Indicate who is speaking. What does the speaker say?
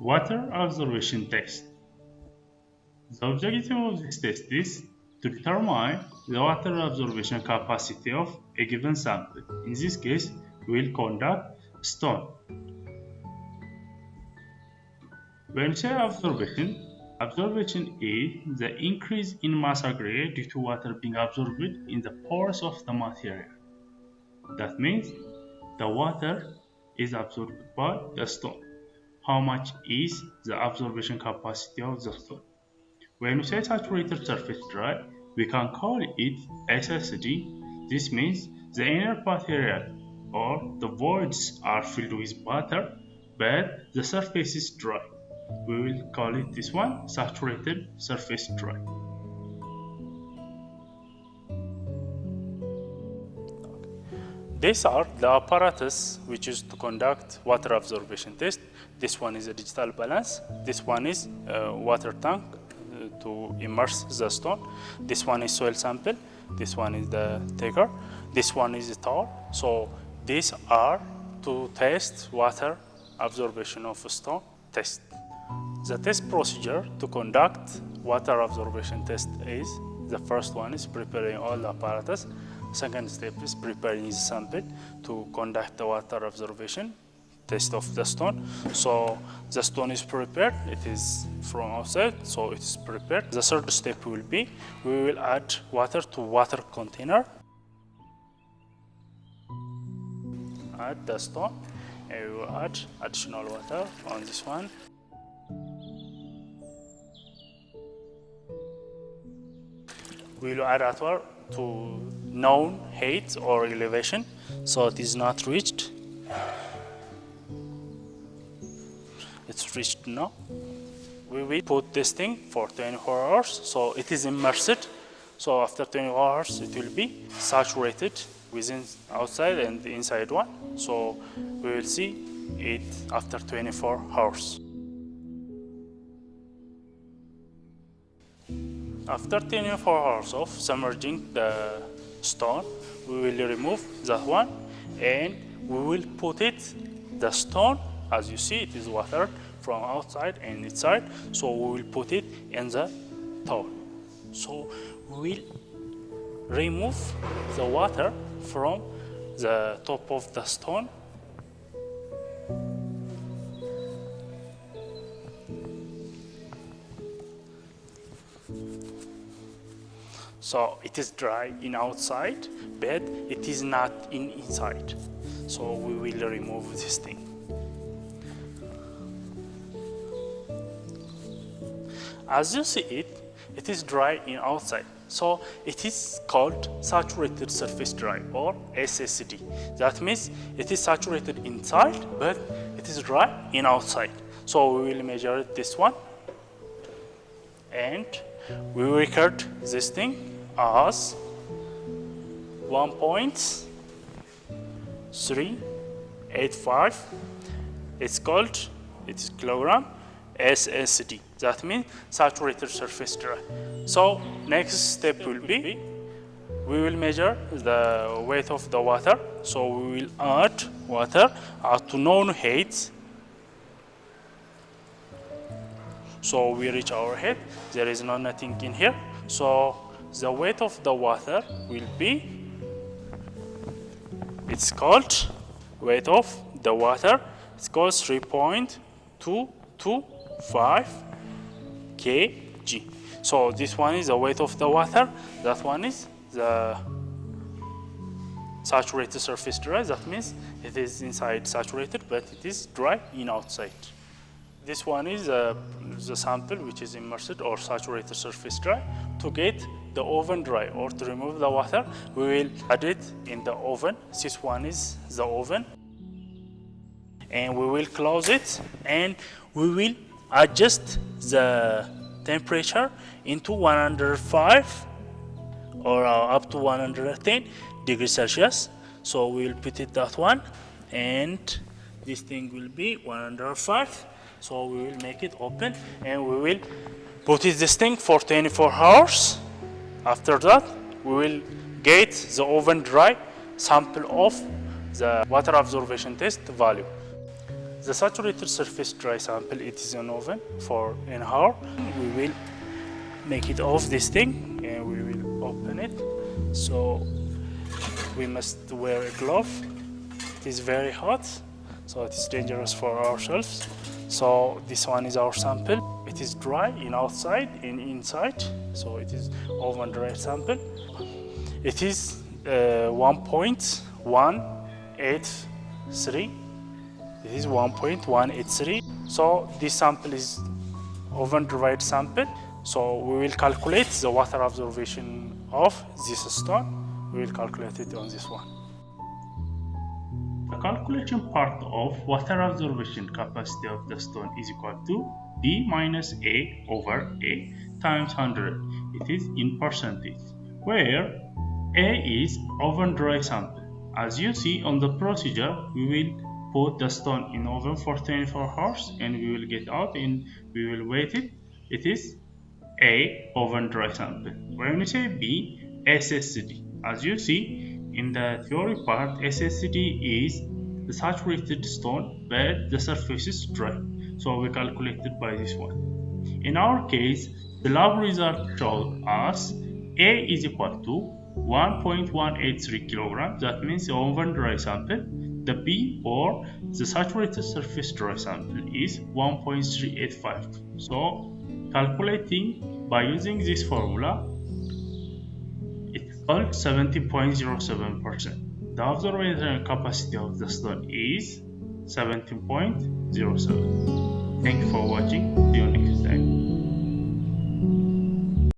Speaker 1: Water Absorption Test. The objective of this test is to determine the water absorption capacity of a given sample. In this case, we will conduct stone. When we say absorption is the increase in mass aggregate due to water being absorbed in the pores of the material. That means the water is absorbed by the stone. How much is the absorption capacity of the stone? When we say saturated surface dry, we can call it SSD. This means the inner material or the voids are filled with water, but the surface is dry. We will call it this one saturated surface dry.
Speaker 2: These are the apparatus which is to conduct water absorption test. This one is a digital balance. This one is a water tank to immerse the stone. This one is soil sample. This one is the taker. This one is the towel. So these are to test water absorption of a stone test. The test procedure to conduct water absorption test is, the first one is preparing all the apparatus. Second step is preparing the sample to conduct the water absorption test of the stone. So the stone is prepared, it is from outside, so it is prepared. The third step will be, we will add water to water container. Add the stone, and we will add additional water on this one. We will add water to known height or elevation, so it is not reached. It's reached now. We will put this thing for 24 hours, so it is immersed. So after 24 hours, it will be saturated within outside and the inside one. So we will see it after 24 hours. After 24 hours of submerging the stone, we will remove that one and we will put it, the stone, as you see, it is water from outside and inside, so we will put it in the towel. So we will remove the water from the top of the stone. So it is dry in outside, but it is not in inside. So we will remove this thing. As you see it, it is dry in outside. So it is called saturated surface dry or SSD. That means it is saturated inside, but it is dry in outside. So we will measure this one and we will record this thing as 1.385. It's called, it is kilogram SSD. That means saturated surface dry. So next step will be, we will measure the weight of the water. So we will add water to known height. So we reach our head. There is nothing in here. So the weight of the water will be, it's called weight of the water. It's called 3.225 kg. So this one is the weight of the water. That one is the saturated surface dry. That means it is inside saturated, but it is dry in outside. This one is the sample which is immersed or saturated surface dry. To get the oven dry or to remove the water, we will add it in the oven. This one is the oven. And we will close it and we will adjust the temperature into 105 or up to 110 degrees Celsius. So we will put it that one and this thing will be 105. So we will make it open and we will put it this thing for 24 hours. After that, we will get the oven dry sample of the water absorption test value. The saturated surface dry sample, it is in oven for an hour. We will make it off this thing and we will open it. So we must wear a glove. It is very hot, so it is dangerous for ourselves. So this one is our sample. It is dry in outside and inside, so it is oven dry sample. It is 1.183. This is 1.183. So this sample is oven dried sample. So we will calculate the water absorption of this stone. We will calculate it on this one.
Speaker 1: The calculation part of water absorption capacity of the stone is equal to B minus A over A times 100. It is in percentage, where A is oven dry sample. As you see on the procedure, we will put the stone in oven for 24 hours and we will get out and we will wait it. It is A oven dry sample. When we say B, SSD. As you see in the theory part, SSD is the saturated stone but the surface is dry. So we calculated by this one. In our case, the lab result showed us A is equal to 1.183 kilograms. That means the oven dry sample. The B, or the saturated surface dry sample, is 1.385. So calculating by using this formula, it's called 17.07%. The absorption capacity of the stone is 17.07. Thank you for watching. See you next time.